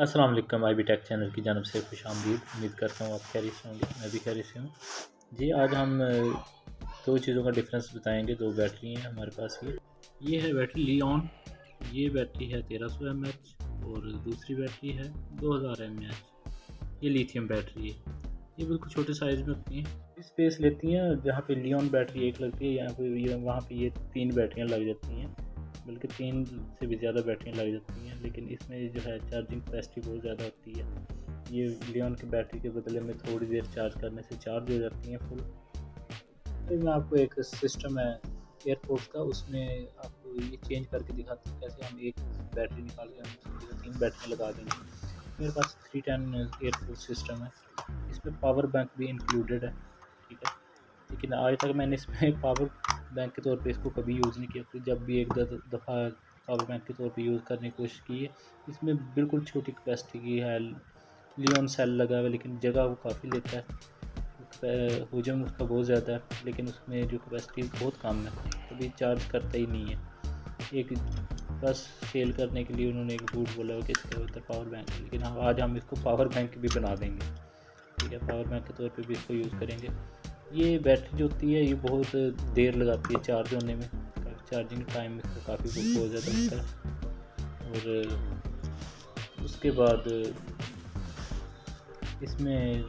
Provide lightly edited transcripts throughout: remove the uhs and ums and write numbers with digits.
अस्सलाम वालेकुम। आई B take channel की जानब से खुशामदीद। उम्मीद करता हूँ आप खैरियत से होंगे, मैं भी खैरियत से हूँ। जी, आज हम दो चीज़ों का डिफरेंस बताएंगे। दो बैटरी हैं हमारे पास। ये है बैटरी लियोन। ये बैटरी है 1300 mAh और दूसरी बैटरी है 2000 mAh। ये लिथियम बैटरी है। ये बिल्कुल छोटे साइज़ में होती हैं, स्पेस लेती हैं। जहाँ पे लियोन बैटरी एक लगती है, यहाँ पे वहाँ पे ये 3 बैटरियाँ लग जाती हैं, बल्कि 3 से भी ज़्यादा बैटरियाँ लग जाती हैं। लेकिन इसमें जो है चार्जिंग कैपेसिटी बहुत ज़्यादा होती है। ये लियोन की बैटरी के बदले में थोड़ी देर चार्ज करने से चार्ज हो जाती हैं फुल। तो मैं आपको एक सिस्टम है एयरपोर्ट्स का, उसमें आपको ये चेंज करके दिखाता हूँ कैसे हम एक बैटरी निकाल के हम 3 बैटरी लगा देंगे। मेरे पास 310 एयरपोर्ट सिस्टम है। इसमें पावर बैंक भी इंक्लूडेड है, ठीक है। लेकिन आज तक मैंने इसमें पावर बैंक के तौर पे इसको कभी यूज़ नहीं किया। फिर जब भी एक दफ़ा पावर बैंक के तौर पे यूज़ करने की कोशिश की है, इसमें बिल्कुल छोटी कैपेसिटी की है। लियोन सेल लगा हुआ है, लेकिन जगह वो काफ़ी लेता है। वजन उसका बहुत ज़्यादा है, लेकिन उसमें जो कैपेसिटी बहुत कम है, कभी चार्ज करता ही नहीं है। एक बस सेल करने के लिए उन्होंने एक झूठ बोला कि इसके अंदर पावर बैंक है, लेकिन हाँ, आज हम इसको पावर बैंक भी बना देंगे, ठीक है। पावर बैंक के तौर पे भी इसको यूज़ करेंगे। ये बैटरी जो होती है ये बहुत देर लगाती है चार्ज होने में। चार्जिंग टाइम इसका काफ़ी बहुत ज़्यादा होता है। और उसके बाद इसमें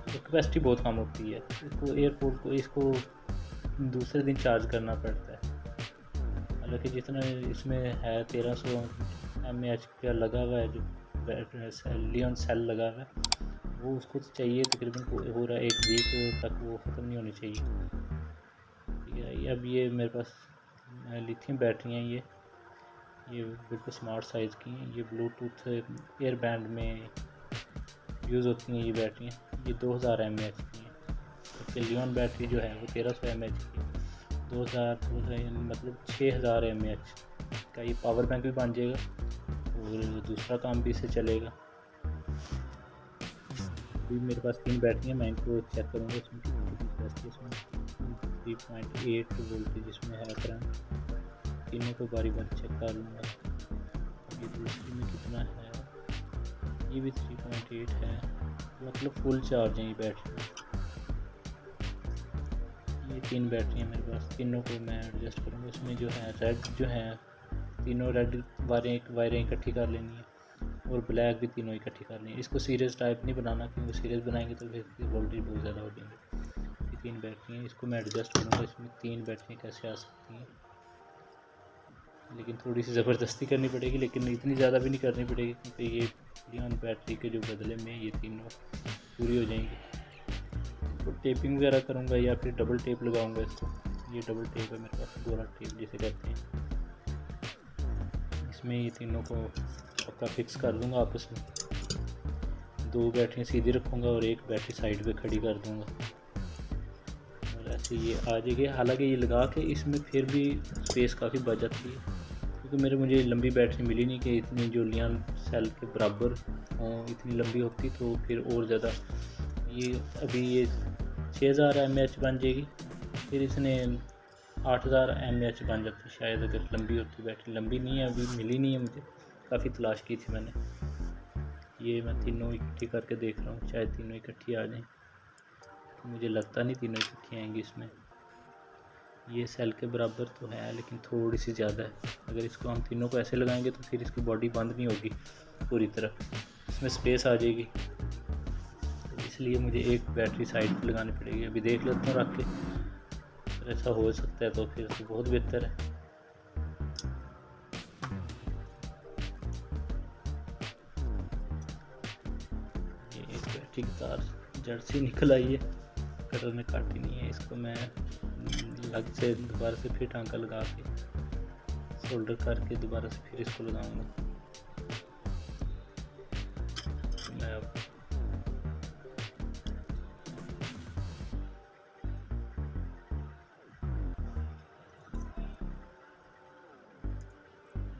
कैपेसिटी बहुत कम होती है। इसको एयरपोर्ट को इसको दूसरे दिन चार्ज करना पड़ता है। हालांकि जितना इसमें है 1300 mAh का लगा हुआ है, जो लियोन सेल लगा हुआ है, वो उसको चाहिए तकरीबन पूरा 1 वीक तक वो ख़त्म नहीं होनी चाहिए, ठीक है। अब ये मेरे पास लिथियम बैटरी हैं। ये बिल्कुल स्मार्ट साइज़ की हैं। ये ब्लूटूथ एयर बैंड में यूज़ होती हैं ये बैटरियाँ। ये 2000 mAh की हैं, जबकि लियोन बैटरी जो है वो 1300 mAh की है। 2000 मतलब 6000 mAh का ये पावर बैंक भी बन जाएगा और दूसरा काम भी इससे चलेगा। अभी मेरे पास 3 बैटरियाँ, मैं इनको चेक करूँगा इसमें कितनी कैपेसिटी। इसमें 3.8 वोल्टेज इसमें है करंट। तीनों को बारी बारी चेक कर लूँगा। ये दूसरी में कितना है, ये भी 3.8 है, मतलब फुल चार्ज है ये बैटरी। ये 3 बैटरी हैं मेरे पास, तीनों को मैं एडजस्ट करूँगा। इसमें जो है रेड जो है, तीनों रेड वायरें इकट्ठी कर लेनी है और ब्लैक भी तीनों इकट्ठी कर लेनी है। इसको सीरीज़ टाइप नहीं बनाना, क्योंकि सीरीज़ बनाएंगे तो फिर वोल्टेज बहुत ज़्यादा हो जाएंगे। ये 3 बैटरी हैं, इसको मैं एडजस्ट करूँगा। इसमें 3 बैटरी कैसे आ सकती हैं, लेकिन थोड़ी सी ज़बरदस्ती करनी पड़ेगी, लेकिन इतनी ज़्यादा भी नहीं करनी पड़ेगी, क्योंकि ये लियोन बैटरी के जो बदले में ये तीनों पूरी हो जाएंगी। तो टेपिंग वगैरह करूँगा या फिर डबल टेप लगाऊंगा इसको। ये डबल टेप है मेरे पास, गोला टेप जिसे कहते हैं। इसमें ये तीनों को पक्का फिक्स कर दूँगा आपस में। 2 बैटरियाँ सीधी रखूँगा और एक बैटरी साइड पे खड़ी कर दूँगा, और ऐसे ये आ जाएगी। हालांकि ये लगा के इसमें फिर भी स्पेस काफ़ी बच जाती है, क्योंकि मुझे लंबी बैटरी मिली नहीं कि इतनी जो लियोन सेल के बराबर हों, इतनी लंबी होती तो फिर और ज़्यादा। ये अभी ये 6000 mAh बन जाएगी, फिर इसने 8000 mAh बन जाती शायद, अगर लंबी होती। बैटरी लंबी नहीं है, अभी मिली नहीं है मुझे, काफ़ी तलाश की थी मैंने। ये मैं तीनों इकट्ठी करके देख रहा हूँ, शायद तीनों इकट्ठी आ जाएँ। तो मुझे लगता नहीं तीनों इकट्ठी आएंगी इसमें। ये सेल के बराबर तो है, लेकिन थोड़ी सी ज़्यादा है। अगर इसको हम तीनों को ऐसे लगाएंगे तो फिर इसकी बॉडी बंद नहीं होगी पूरी तरह, इसमें स्पेस आ जाएगी। तो इसलिए मुझे एक बैटरी साइड पर लगानी पड़ेगी। अभी देख लेता हूँ रख के, अगर ऐसा हो सकता है तो फिर तो बहुत बेहतर है। ये एक बैटरी की तार जड़ से निकल आई है, कटर में काटी नहीं है। इसको मैं लग से दोबारा से फिर टांका लगा के सोल्डर करके दोबारा से फिर इसको लगाऊंगा। मैं अब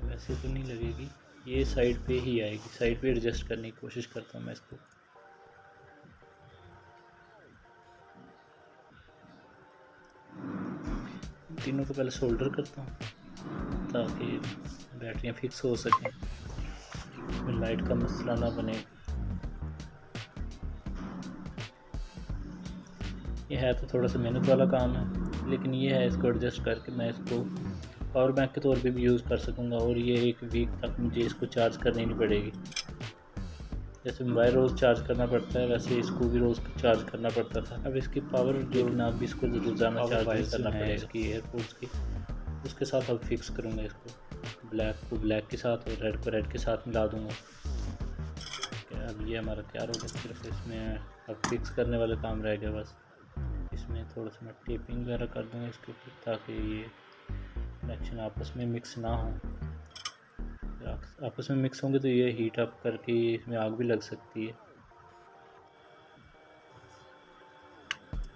वैसे तो नहीं लगेगी, ये साइड पे ही आएगी। साइड पे एडजस्ट करने की कोशिश करता हूँ मैं इसको। तीनों को पहले सोल्डर करता हूँ ताकि बैटरियाँ फिक्स हो सकें। इसमें लाइट का मसला ना बने। ये है तो थोड़ा सा मेहनत वाला काम है, लेकिन ये है इसको एडजस्ट करके मैं इसको पावर बैंक के तौर पे भी यूज़ कर सकूँगा और ये 1 वीक तक मुझे इसको चार्ज करनी नहीं पड़ेगी। जैसे मोबाइल रोज़ चार्ज करना पड़ता है वैसे इसको भी रोज़ चार्ज करना पड़ता था। अब इसकी पावर जो अब इसको रोज़ाना चार्ज नहीं करना पड़ेगा। इसकी एयरपोर्ट्स की उसके साथ अब फिक्स करूँगा इसको, ब्लैक को ब्लैक के साथ और रेड को रेड के साथ मिला दूँगा। अब ये हमारा तैयार हो गया, सिर्फ इसमें अब फिक्स करने वाला काम रह गया बस। इसमें थोड़ा सा मैं टेपिंग वगैरह कर दूँगा इसके ऊपर ताकि ये कनेक्शन आपस में मिक्स ना हो। आपस में मिक्स होंगे तो ये हीट अप करके इसमें आग भी लग सकती है।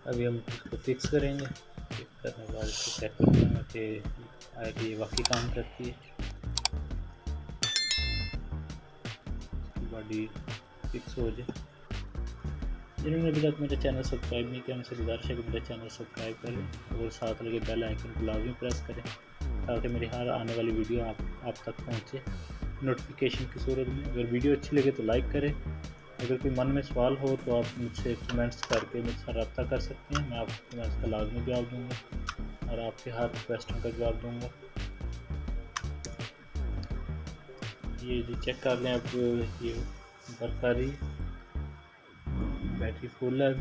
अभी हम इसको फिक्स करेंगे, फिक्स करने के बाद इसको चेक करेंगे कि ये वाकई काम करती है। इसकी बॉडी फिक्स हो जाए। जिन्होंने अभी तक मेरा चैनल सब्सक्राइब नहीं किया उनसे गुजारिश है कि मेरा चैनल सब्सक्राइब करें और साथ लगे बेल आइकन को लाजमी प्रेस करें ताकि मेरी हर आने वाली वीडियो आप तक पहुंचे नोटिफिकेशन की सूरत में। अगर वीडियो अच्छी लगे तो लाइक करें। अगर कोई मन में सवाल हो तो आप मुझसे कमेंट्स करके मुझसे रब्ता कर सकते हैं, मैं आपको कमेंट्स का लाजमी जवाब दूँगा और आपके हर रिक्वेस्टों का जवाब दूँगा। ये जी चेक कर लें, अब ये वर्क कर रही है, बैटरी फुल है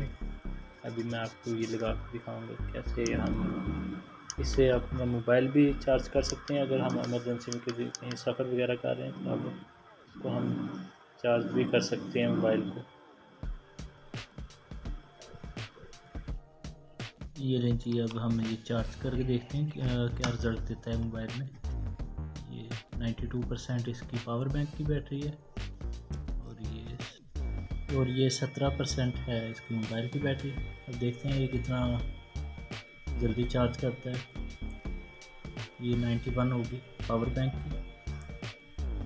अभी मैं आपको ये लगा कर दिखाऊंगा कैसे हम इससे अपना मोबाइल भी चार्ज कर सकते हैं। अगर हम इमरजेंसी में कहीं सफ़र वगैरह कर रहे हैं तो अब इसको हम चार्ज भी कर सकते हैं मोबाइल को। ये लें जी, अब हम ये चार्ज करके देखते हैं क्या रिज़ल्ट देता है मोबाइल में। ये 92% इसकी पावर बैंक की बैटरी है और ये 17% है इसकी मोबाइल की बैटरी। अब देखते हैं ये कितना जल्दी चार्ज करता है। ये 91 होगी पावर बैंक की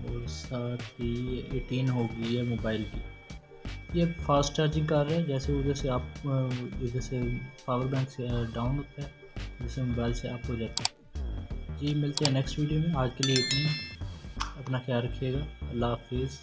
और साथ ही 18 होगी ये मोबाइल की। ये फास्ट चार्जिंग कर रहा है, जैसे उधर से इधर से पावर बैंक से डाउन होता है जैसे मोबाइल से अप हो जाता है। जी मिलते हैं नेक्स्ट वीडियो में, आज के लिए इतनी। अपना ख्याल रखिएगा। अल्लाह हाफिज़।